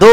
2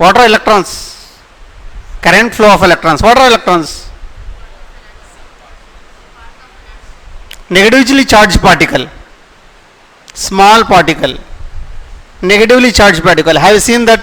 What are electrons? Current flow of electrons. What are electrons? Negatively charged particle. Small particle. Negatively charged particle. Have you seen that?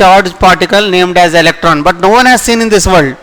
charged particle named as electron. But no one has seen in this world.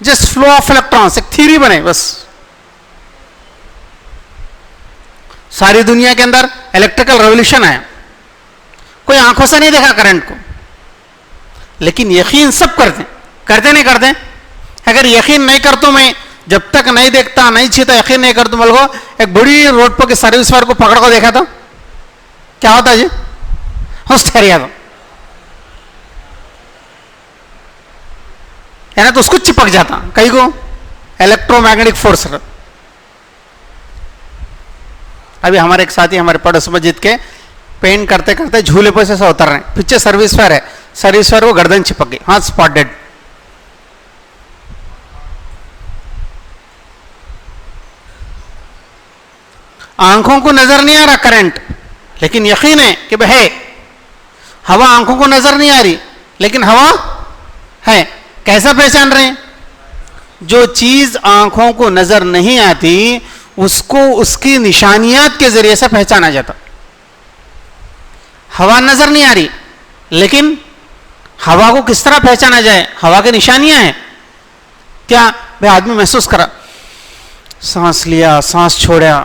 Just flow of electrons, एक theory बने बस। सारी दुनिया के अंदर electrical revolution आया, कोई आंखों से नहीं देखा करंट को, लेकिन यकीन सब करते नहीं करते। अगर यकीन नहीं कर तो मैं जब तक नहीं देखता नहीं छीता यकीन नहीं कर तो बोल को एक बड़ी रोड पर के सर्विस वाले को पकड़ को देखा था क्या होता जी, होश ठहरिया तो है ना, तो उसको चिपक जाता कहीं को इलेक्ट्रोमैग्नेटिक फोर्स। अभी हमारे एक साथी हमारे पड़ोस मस्जिद के पेंट करते करते झूले पर से उतर रहे हैं, पीछे सर्विस फायर है, सर्विस फायर को गर्दन चिपक गई, हाँ स्पॉट डेड। आंखों को नजर नहीं आ रहा करंट, लेकिन यकीन है कि भाई है। हवा आंखों को नजर नहीं आ रही लेकिन हवा है। कैसा पहचान रहे हैं? जो चीज आंखों को नजर नहीं आती उसको उसकी निशानियात के जरिए से पहचाना जाता। हवा नजर नहीं आ रही लेकिन हवा को किस तरह पहचाना जाए? हवा की निशानियां हैं क्या? भाई आदमी महसूस करा, सांस लिया सांस छोड़ा,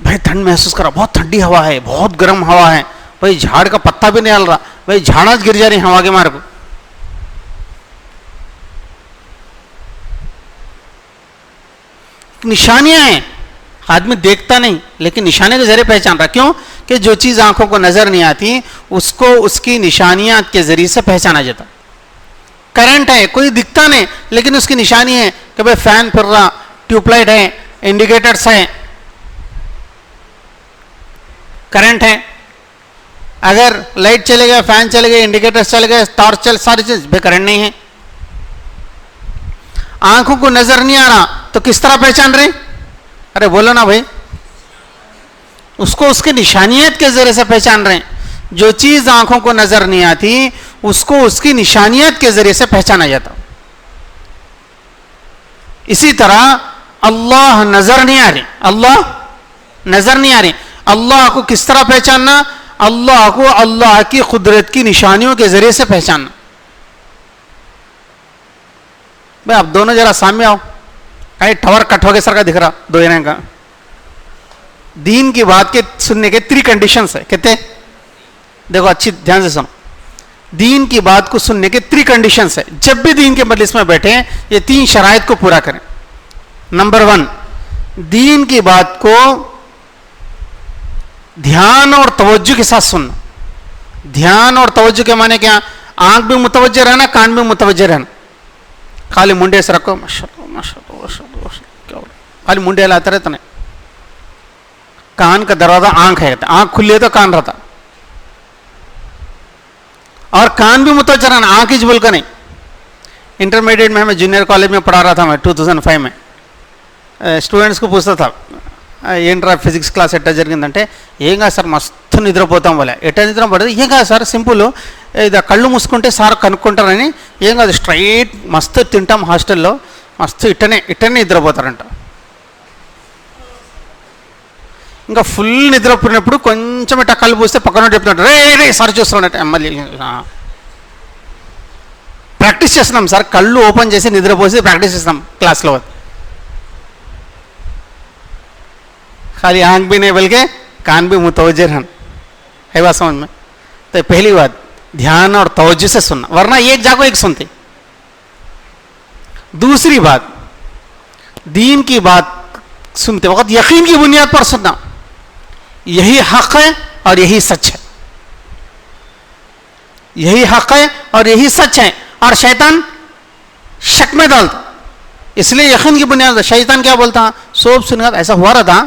भाई ठंड महसूस करा, बहुत ठंडी हवा है, बहुत गर्म हवा है, भाई झाड़ का पत्ता भी नहीं हल रहा, भाई झाड़ा गिर जा रही हवा के मार को। निशानियां हैं, आदमी देखता नहीं लेकिन निशाने के जरिए पहचान रहा। क्यों? कि जो चीज आंखों को नजर नहीं आती उसको उसकी निशानियां के जरिए से पहचाना जाता। करंट है, कोई दिखता नहीं लेकिन उसकी निशानी है कि भाई फैन फिर रहा, ट्यूबलाइट है, इंडिकेटर्स है, करंट है। अगर लाइट चले गए, फैन चले गए, इंडिकेटर्स चले गए, टॉर्च चल, सारी चीज भाई करंट नहीं है। आंखों को नजर नहीं आ रहा तो किस तरह पहचान रहे? अरे बोलो ना भाई, उसको उसके निशानियत के जरिए से पहचान रहे हैं। जो चीज आंखों को नजर नहीं आती उसको उसकी निशानियत के जरिए से पहचाना जाता। इसी तरह अल्लाह नजर नहीं आ रही, अल्लाह नजर नहीं आ रही, अल्लाह को किस तरह पहचानना? अल्लाह को अल्लाह की कुदरत की निशानियों के जरिए से पहचानना। भाई आप दोनों जरा सामने आओ, कहीं टवर कट हो गया सर का दिख रहा दो जने का। दीन की बात के सुनने के 3 कंडीशंस है, कहते देखो अच्छी ध्यान से सुनो, दीन की बात को सुनने के 3 कंडीशंस है। जब भी दीन के मजलिस में बैठे ये 3 शराइत को पूरा करें। नंबर 1, दीन की बात को ध्यान और तवज्जो के साथ सुनना। ध्यान और तवज्जो के माने क्या? आंख भी मुतवज्जह रहना, कान भी मुतवज्जह रहना। खाली मुंडे से रखो माशाअल्लाह माशाअल्लाह माशाअल्लाह, क्या हो रहा, खाली मुंडे हिलाते रहते नहीं। कान का दरवाजा आंख है, आंख खुली है तो कान रहता, और कान भी मुतवज्जह रहना, आंख ही बोल कर नहीं। इंटरमीडिएट में मैं जूनियर कॉलेज में पढ़ा रहा था, मैं 2005 में స్టూడెంట్స్ को पूछता था ఏంట్రా ఫిజిక్స్ క్లాస్ ఎట్టా జరిగిందంటే ఏం కాదు సార్ మస్తు నిద్రపోతాం వల్ల ఎట్టా నిద్ర పడదు ఏం కాదు సార్ సింపుల్ ఇది కళ్ళు మూసుకుంటే సార్ కనుక్కుంటారని ఏం కాదు స్ట్రైట్ మస్తు తింటాం హాస్టల్లో మస్తు ఇట్టనే నిద్రపోతారంట ఇంకా ఫుల్ నిద్రపోయినప్పుడు కొంచెం ఇట్లా కళ్ళు పూస్తే పక్కన చెప్తుంటారు రే సార్ చూస్తున్నాడు మళ్ళీ ప్రాక్టీస్ చేస్తున్నాం సార్ కళ్ళు ఓపెన్ చేసి నిద్రపోసి ప్రాక్టీస్ చేస్తాం క్లాస్లో खाली आंख भी नहीं बल्कि कान भी मुतवज्जे रहना है बात समझ में। तो पहली बात ध्यान और तवज्जो से सुनना, वरना एक जागो एक सुनते। दूसरी बात दीन की बात सुनते वक्त यकीन की बुनियाद पर सुनना, यही हक है और यही सच है, यही हक है और यही सच है। और शैतान शक में डालता, इसलिए यकीन की बुनियाद। शैतान क्या बोलता? सोच सुनकर ऐसा हुआ रहा था,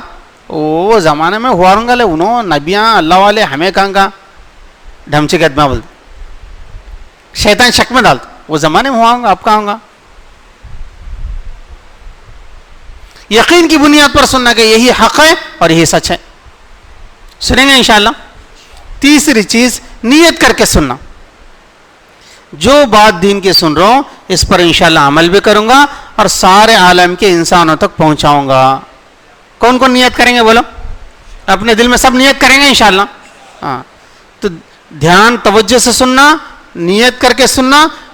ओ ज़माने में हुआ रहूँगा ले उन्हों नबियाँ अल्लाह वाले हमें कहाँ ढमचे के आदमी बोलते। शैतान शक में डालता, वो ज़माने में हुआ होगा आप कहाँ होगा। यकीन की बुनियाद पर सुनना कि यही हक है और यही सच है, सुनेंगे इंशाअल्लाह। तीसरी चीज़ नियत करके सुनना, जो बात दीन की सुन रहा हूँ इस पर इंशाअल्लाह अमल भी करूँगा और सारे आलम के इंसानों तक पहुँचाऊँगा। कौन कौन नियत करेंगे बोलो? अपने दिल में सब नियत करेंगे इंशाअल्लाह। हाँ, तो ध्यान तवज्जो से सुनना, नियत करके सुनना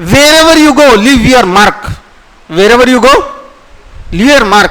wherever you go leave your mark, wherever you go leave your mark.